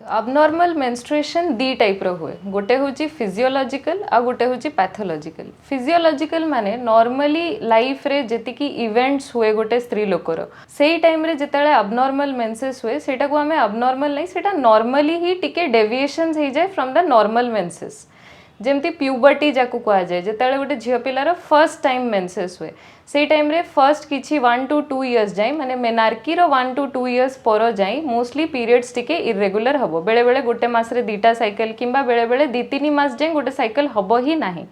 Abnormal menstruation दी type रो हुए गोटे हूँ फिजियोलॉजिकल आ गोटे हूँ पैथोलॉजिकल। फिजियोलॉजिकल माने नॉर्मली लाइफ रे जेतिकी इवेंट्स हुए गोटे स्त्री लोकर से टाइम रे जितेबाला अबनॉर्मल मेंसेस हुए सेटा को आमे अबनॉर्मल नहीं सेटा नॉर्मली ही टिके डेविएशंस हो जाए फ्रॉम द नॉर्मल मेंसेस। जमती प्यूबर्टी जाकू कह जाए जिते गोटे झील पिलार फर्स्ट टाइम मेंसेस हुए से टाइम रे फर्स्ट किछि 1 to 2 years जाए माने मेनार्की रो 1 to 2 years पर जाए मोस्टली पीरियड्स टिके इरेगुलर हबो। बेले बेले गोटे मास रे 2टा साइकिल किंबा बेले बेले 2-3 मास जाए गोटे साइकिल हबो ही नाही।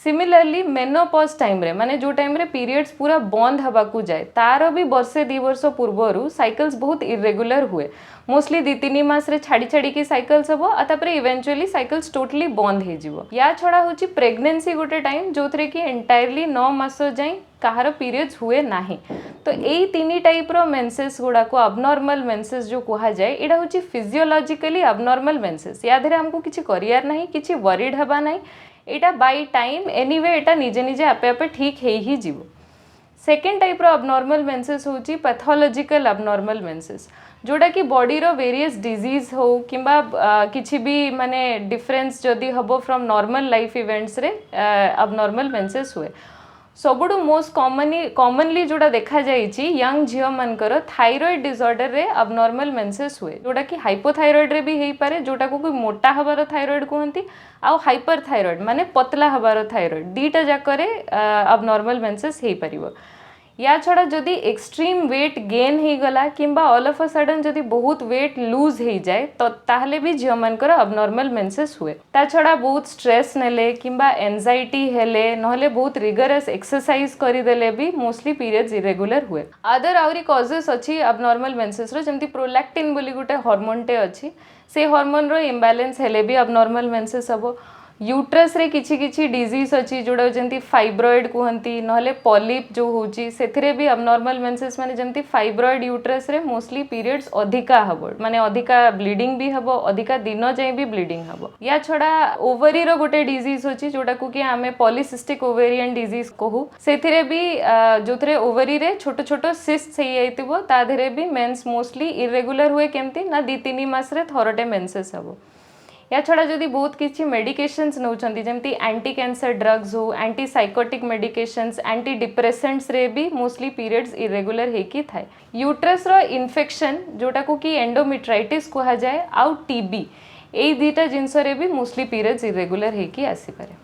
सिमिलरली मेनोपॉज टाइम रे माने जो टाइम रे पीरियड्स पूरा बंद हबाकू जाए तार भी वर्षे 2 वर्ष पूर्वर साइकिल्स बहुत इरेगुलर हुए। मोस्टली 2-3 मास रे छाड़ी छाड़ी की साइकिल्स हबो आ तापरे इवेंचुअली साइकिल्स टोटली बंद हे जिवो। या छड़ा होची प्रेगनेंसी गोटे टाइम जोथरे की एंटायरली 9 मास जाए कहार पीरियड्स हुए नाही। तो यही 3 टाइप रो मेंसेस गुड़ा को अबनॉर्मल मेंसेस जो कहा जाए एटा होची फिजियोलॉजिकली अबनॉर्मल मेंसेस। या धरे हमको किछि करियार नाही किछि वरीड हबा नाही एटा बाय टाइम एनीवे एटा निजे निजे आपे आपे ठीक हे ही जीवो। सेकेंड टाइप रो अबनॉर्मल मेंसेस होची पैथोलॉजिकल अबनॉर्मल मेंसेस जोड़ा कि बॉडी रो वेरियस डिजीज हो किंबा किछि भी माने डिफरेंस जदी हबो फ्रॉम नॉर्मल लाइफ इवेंट्स रे अबनॉर्मल मेंसेस हुए। सबुठु मोस्ट कॉमनली जोड़ा देखा जाइछि यंग झील मानकर थायराइड डिसऑर्डर रे अबनॉर्मल मेंसेस हुए जोड़ा कि हाइपोथायराइड रे भी हेई पारे जोटा को कोई मोटा हबार थायराइड कहंती आ हाइपर थायराइड माने पतला हबार थायराइड दीटा जाकरे अबनॉर्मल मेंसेस हेई परिबो। या छड़ा जदि एक्सट्रीम वेट गेन हो गला किंबा ऑल ऑफ अ सडन जदि बहुत वेट लूज हो जाए तो ताहले भी झील मानकर अबनॉर्मल मेंसेस हुए। ता छड़ा बहुत स्ट्रेस नेले किंबा एंजाइटी हेले नहले बहुत रिगरस एक्सरसाइज करिदेले भी मोस्टली पीरियड्स इरेगुलर हुए। अदर आउरी कॉजेस अछि अबनॉर्मल मेंसेस रो जेमति प्रोलैक्टिन बोली गोटे हार्मोन टे अछि से हार्मोन रो इम्बैलेंस हेले भी अबनॉर्मल मेंसेस हबो। यूट्रस रे किछि किछि डिजीज अछि जोड़ा जेमति फाइब्रॉइड कहंती नहले पॉलिप जो होची सेथिरे भी अबनॉर्मल मेंसेस माने जेमति फाइब्रॉइड यूट्रस रे मोस्टली पीरियड्स अधिका हबो माने अधिका ब्लीडिंग भी हबो अधिका दिन जाय भी ब्लीडिंग हबो। या छड़ा ओवरी रो गोटे डिजीज होची जोटा को कि आमे पॉलिसिस्टिक ओवेरियन डिजीज कहू सेथिरे भी जोथरे ओवरी रे छोटो छोटो सिस्ट्स हे आइतिबो ता धरे भी मेंस मोस्टली इरेगुलर हुए केमति ना 2-3 मास रे थरटे मेंसेस हबो। या छड़ा जदि बहुत किछि मेडिकेशंस नौचंती जेमति एंटी कैंसर ड्रग्स हो anti psychotic medications anti depressants रे भी मोस्टली पीरियड्स इरेगुलर हेकी थाए। यूट्रस रो इन्फेक्शन जोटा को कि एंडोमेट्राइटिस कहा जाए आउ टीबी एई दीटा जिंस रे भी मोस्टली पीरियड्स इरेगुलर हेकी आसी पारे।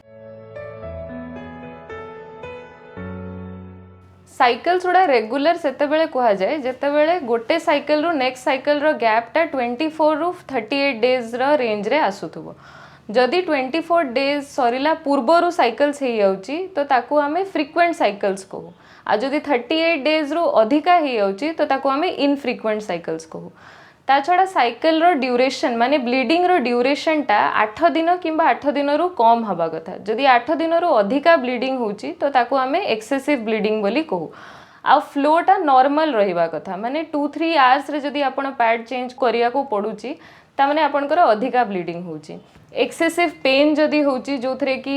साइकिल्स गुड़ा रेगुलर सेते बेले कहा जाए जेते बेले गोटे साइकिल रो नेक्स्ट साइकिल रो गैप टा 24 रू 38 डेज रो रेंज रे आसुथबो। जदि 24 डेज सरिला पूर्वरु साइकिल्स हे जाउची तो ताकू हमें फ्रीक्वेंट साइकिल्स कहू आ जदि 38 डेज रो अधिका हे जाउची तो ताकू हमें इनफ्रीक्वेंट साइकिल्स कहू। ता छड़ा साइकिल रो ड्यूरेशन माने ब्लीडिंग रो ड्यूरेशन टा 8 दिन किंबा 8 दिन रो कम हबा कथा। जदि 8 दिन रो अधिका ब्लीडिंग होची तो ताकू हमें एक्सेसिव ब्लीडिंग बोली कहू। आ फ्लो टा नॉर्मल रहिबा कथा माने 2-3 आवर्स रे जदि आपण पैड चेंज करिया को पडुची ता माने आपनकर अधिका ब्लीडिंग होची। एक्सेसिव पेन जदि होची जो थरे कि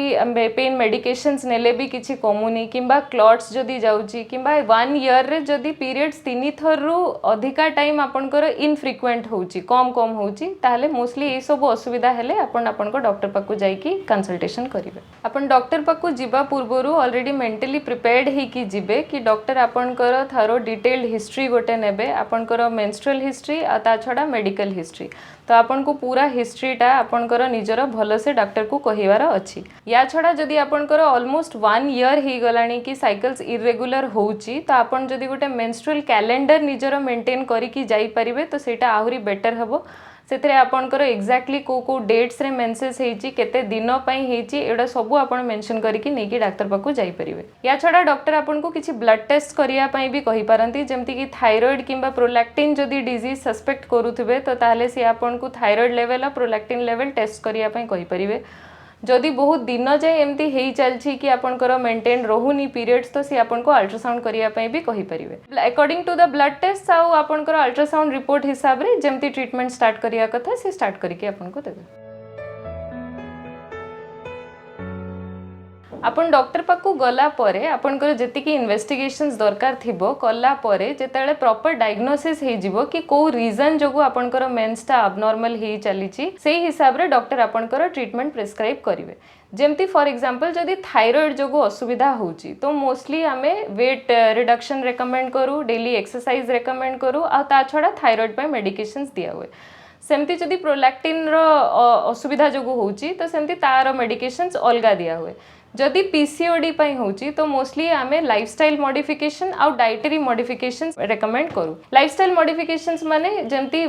पेन मेडिकेशंस नेले भी किछि कमुनी किंबा क्लॉट्स जदि जाउची किंबा 1 ईयर रे जदि पीरियड्स 3 थर रु अधिका टाइम आपनकर इनफ्रीक्वेंट होची कम कम होची ताहले मोस्टली ए सब असुविधा हेले आपनको डॉक्टर पाकु जाई कि कंसल्टेशन करिवे। आपण डॉक्टर पाकु जिबा पूर्वरु ऑलरेडी मेंटली प्रिपेयर्ड हे कि जिबे कि डॉक्टर आपनकर थारो डिटेल्ड हिस्ट्री गोटे नेबे आपनकर मेंस्ट्रुअल हिस्ट्री आ ता छडा मेडिकल हिस्ट्री तो आपन को पूरा हिस्ट्रीटा आपनकर निजर भल से डॉक्टर को कहिवार अछि। या छड़ा जदि आपनकर ऑलमोस्ट 1 ईयर ही गलानी कि साइकिल्स इरेगुलर होउची तो आपन जदि गोटे मेंस्ट्रुअल कैलेंडर निजर मेंटेन करी कि जाई परिबे तो सेटा आहुरी बेटर हबो। सेतरे आपनकर एक्जाक्टली को डेट्स रे मेंसेस हेची केते दिन पई हेची एडा सब आपन मेंशन करी कि नेकी डॉक्टर पाकु जाई परिबे। या छड़ा डॉक्टर आपन को किछि ब्लड टेस्ट करिया पई भी कहि पारंती जेमति कि थायराइड किंबा प्रोलैक्टिन जदि डिजीज सस्पेक्ट करूथिबे तो ताहले से आपन को थायराइड लेवल और प्रोलैक्टिन लेवल टेस्ट करिया पई कहि परिबे। जदि बहुत दिन जाए एमती हेई चलछि कि आपनकर मेंटेन रहुनी पीरियड्स तो सी आपनको अल्ट्रासाउंड करिया पई भी कहि परिबे। According to the blood test आउ आपनकर अल्ट्रासाउंड रिपोर्ट हिसाब रे जेमती ट्रीटमेंट स्टार्ट करिया कथा से स्टार्ट करिके आपनको देबे। आपण डॉक्टर पाखु गला परे आपनकर जेतिकी इन्वेस्टिगेशंस दरकार थिबो कला परे जेतेले प्रॉपर डायग्नोसिस हे जिवो कि को रीजन जोगु आपनकर मेंसटा अबनॉर्मल हे चलीची सेही हिसाब रे डॉक्टर आपनकर ट्रीटमेंट प्रिस्क्राइब करिवे जेमती फॉर एग्जांपल जदि थायराइड जोगु असुविधा होची तो मोस्टली आमे वेट रिडक्शन रेकमेंड करू डेली एक्सरसाइज रेकमेंड करू आ ता छडा थायराइड पे मेडिकेशंस दिया हुए सेमती जदि प्रोलैक्टिन रो असुविधा जोगु होची तो सेमती तार मेडिकेशंस अलगा दिया हुए जदि पीसीओडी पई होची तो मोस्टली आमे लाइफस्टाइल मॉडिफिकेशन आउ डाइटरी मॉडिफिकेशंस रेकमेंड करू लाइफस्टाइल मॉडिफिकेशंस माने जेमती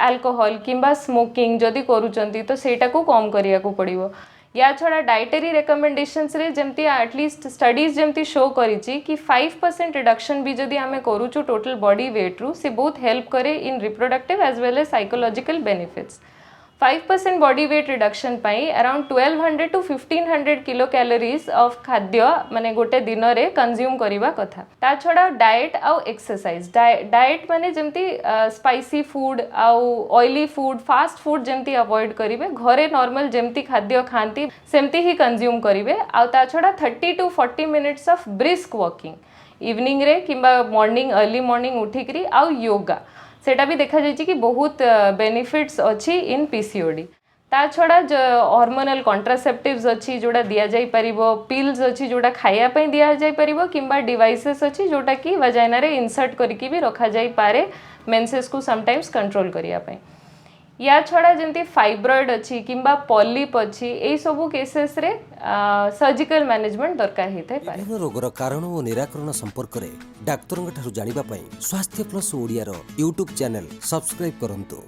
अल्कोहल किंबा स्मोकिंग जदि करूचंती तो सेटा को कम करिया को पड़िबो या छड़ा डाइटरी रेकमेंडेशंस रे जेमती एटलीस्ट स्टडीज जेमती शो करिची कि 5% रिडक्शन भी जदि आमे करूचु टोटल बॉडी वेट रु से बहुत हेल्प करे in reproductive as well as psychological benefits 5% body weight reduction पाई around 1200 to 1500 kilo calories of खाद्य माने गोटे दिन रे कंज्यूम करिबा कथा ता छड़ा डाइट आउ एक्सरसाइज डाइट माने जेमती स्पाइसी फूड आउ ऑयली फूड फास्ट फूड जेमती अवॉइड करिवे घरे नॉर्मल जेमती खाद्य खांती सेमती ही कंज्यूम करिवे आउ ता छड़ा 30 to 40 minutes of brisk walking evening रे किंबा मॉर्निंग अर्ली मॉर्निंग उठिकरी आउ योगा सेटा भी देखा जाइए कि बहुत बेनिफिट्स अच्छी इन पीसीओडी ता छड़ा हार्मोनल कॉन्ट्रासेप्टिव्स अच्छी जोड़ा दिया जाई परिबो पिल्स अच्छी जोड़ा खाया पई दिया जाई परिबो किंबा डिवाइसेस अच्छी जोटा कि वजाइना रे इंसर्ट करके भी रखा जाई पारे मेंसेस को समटाइम्स कंट्रोल करिया पई या छड़ा जंती फाइब्रॉइड अच्छी किंबा पॉलिप अच्छी ए सबु केसेस रे सर्जिकल मैनेजमेंट दरकार हेते पारे विभिन्न रोगर कारण और निराकरण संपर्क रे डाक्टरंग ठारु जानिबा पई स्वास्थ्य प्लस ओडिया रो यूट्यूब चैनल सब्सक्राइब करंतु।